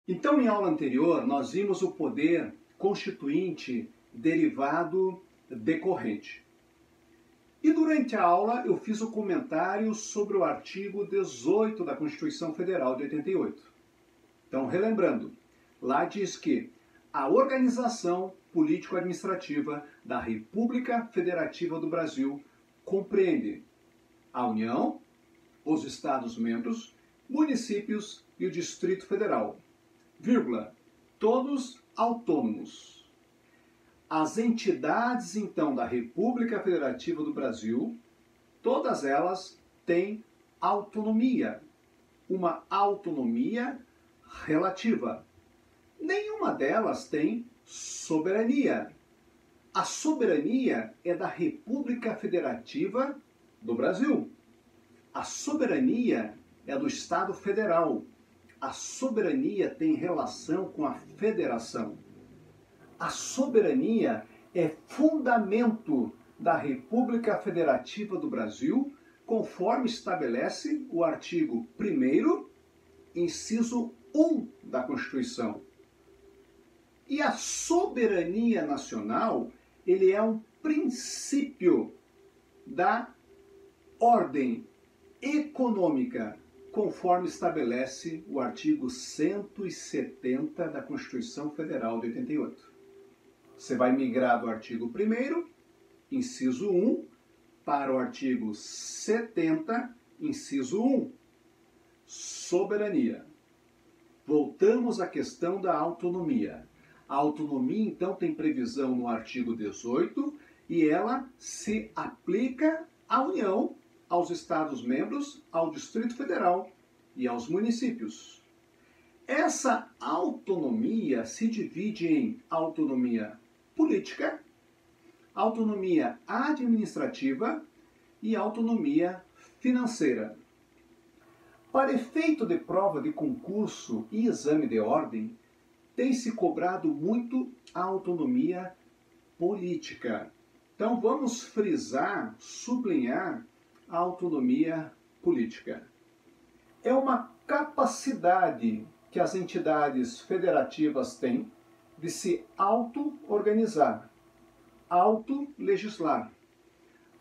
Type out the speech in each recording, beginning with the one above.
Então, em aula anterior, nós vimos o poder constituinte derivado decorrente. E durante a aula eu fiz o comentário sobre o artigo 18 da Constituição Federal de 88. Então, relembrando, lá diz que a organização político-administrativa da República Federativa do Brasil compreende a União, os Estados-membros, municípios e o Distrito Federal, vírgula, todos autônomos. As entidades, então, da República Federativa do Brasil, todas elas têm autonomia, uma autonomia relativa. Nenhuma delas tem soberania. A soberania é da República Federativa do Brasil. A soberania é do Estado Federal. A soberania tem relação com a federação. A soberania é fundamento da República Federativa do Brasil, conforme estabelece o artigo 1º, inciso 1 da Constituição. E a soberania nacional, ele é um princípio da ordem econômica, conforme estabelece o artigo 170 da Constituição Federal de 88. Você vai migrar do artigo 1º, inciso 1, para o artigo 70, inciso 1. Soberania. Voltamos à questão da autonomia. A autonomia, então, tem previsão no artigo 18 e ela se aplica à União, aos Estados-membros, ao Distrito Federal e aos municípios. Essa autonomia se divide em autonomia política, autonomia administrativa e autonomia financeira. Para efeito de prova de concurso e exame de ordem, tem se cobrado muito a autonomia política. Então vamos frisar, sublinhar a autonomia política. É uma capacidade que as entidades federativas têm de se auto-organizar, auto-legislar,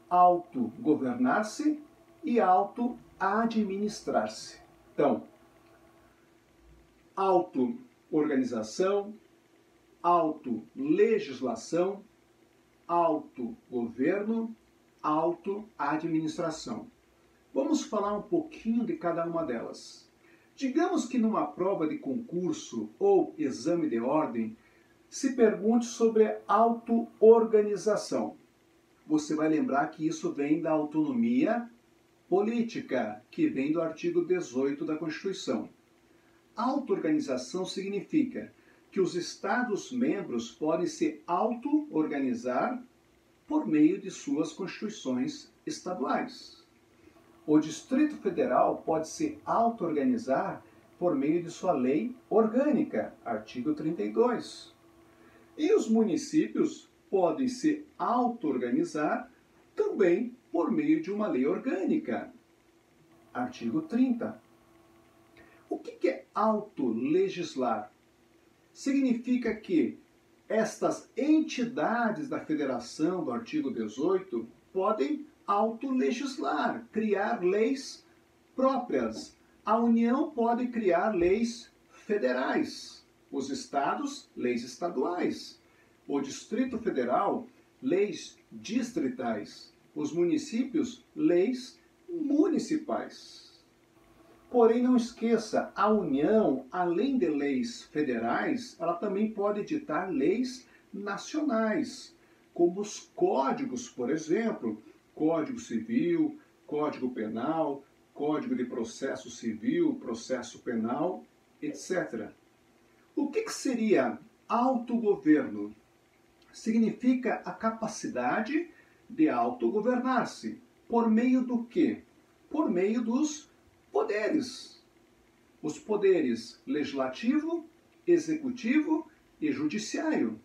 auto-governar-se e auto-administrar-se. Então, auto-organização, auto-legislação, auto-governo, auto-administração. Vamos falar um pouquinho de cada uma delas. Digamos que numa prova de concurso ou exame de ordem se pergunte sobre auto-organização. Você vai lembrar que isso vem da autonomia política, que vem do artigo 18 da Constituição. Auto-organização significa que os Estados-membros podem se auto-organizar por meio de suas constituições estaduais. O Distrito Federal pode se auto-organizar por meio de sua lei orgânica, artigo 32. E os municípios podem se auto-organizar também por meio de uma lei orgânica, artigo 30. O que é auto-legislar? Significa que estas entidades da federação do artigo 18 podem autolegislar, criar leis próprias. A União pode criar leis federais, os estados, leis estaduais, o Distrito Federal, leis distritais, os municípios, leis municipais. Porém, não esqueça, a União, além de leis federais, ela também pode editar leis nacionais, como os códigos, por exemplo, Código Civil, Código Penal, Código de Processo Civil, Processo Penal, etc. O que seria autogoverno? Significa a capacidade de autogovernar-se. Por meio do quê? Por meio dos poderes. Os poderes legislativo, executivo e judiciário,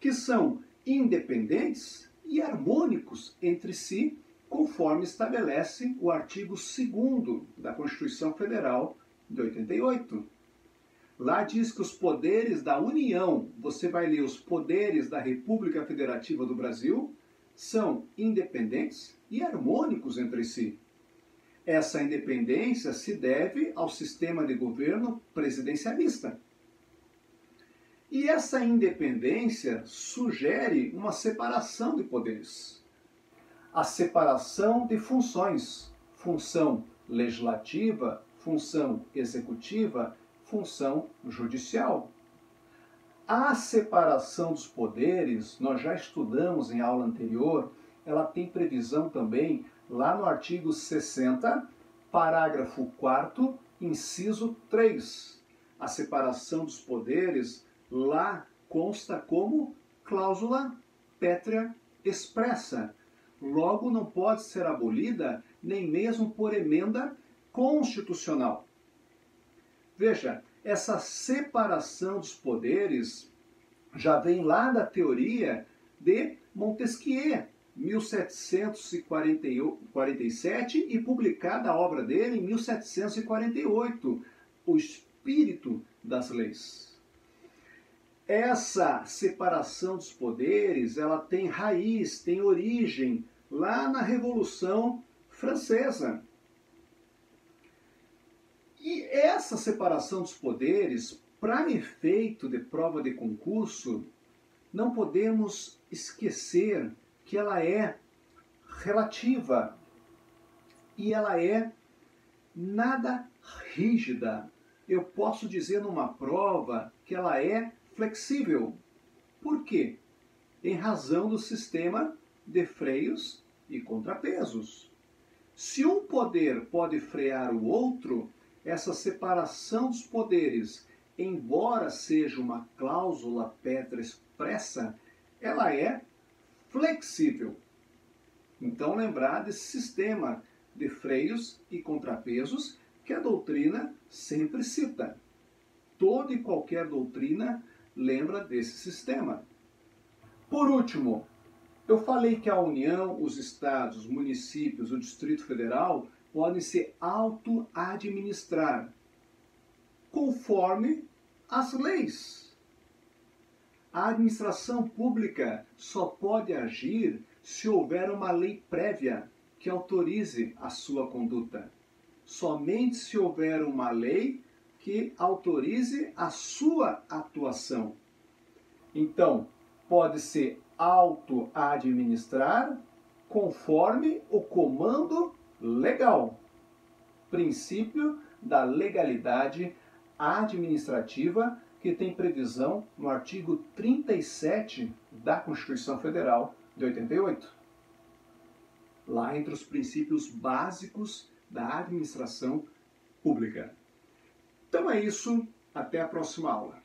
que são independentes e harmônicos entre si, conforme estabelece o artigo 2º da Constituição Federal de 88. Lá diz que os poderes da União, você vai ler os poderes da República Federativa do Brasil, são independentes e harmônicos entre si. Essa independência se deve ao sistema de governo presidencialista. E essa independência sugere uma separação de poderes. A separação de funções, função legislativa, função executiva, função judicial. A separação dos poderes, nós já estudamos em aula anterior, ela tem previsão também lá no artigo 60, parágrafo 4º, inciso 3. A separação dos poderes lá consta como cláusula pétrea expressa. Logo, não pode ser abolida nem mesmo por emenda constitucional. Veja, essa separação dos poderes já vem lá da teoria de Montesquieu, 1747, e publicada a obra dele em 1748, O Espírito das Leis. Essa separação dos poderes, ela tem raiz, tem origem lá na Revolução Francesa. E essa separação dos poderes, para efeito de prova de concurso, não podemos esquecer que ela é relativa e ela é nada rígida. Eu posso dizer numa prova que ela é flexível. Por quê? Em razão do sistema de freios e contrapesos. Se um poder pode frear o outro, essa separação dos poderes, embora seja uma cláusula pétrea expressa, ela é flexível. Então, lembrar desse sistema de freios e contrapesos que a doutrina sempre cita. Toda e qualquer doutrina lembra desse sistema. Por último, eu falei que a União, os estados, os municípios, o Distrito Federal podem se auto-administrar conforme as leis. A administração pública só pode agir se houver uma lei prévia que autorize a sua conduta. Somente se houver uma lei que autorize a sua atuação. Então, pode se auto-administrar conforme o comando legal. Princípio da legalidade administrativa que tem previsão no artigo 37 da Constituição Federal de 88. Lá entre os princípios básicos da administração pública. Então é isso, até a próxima aula.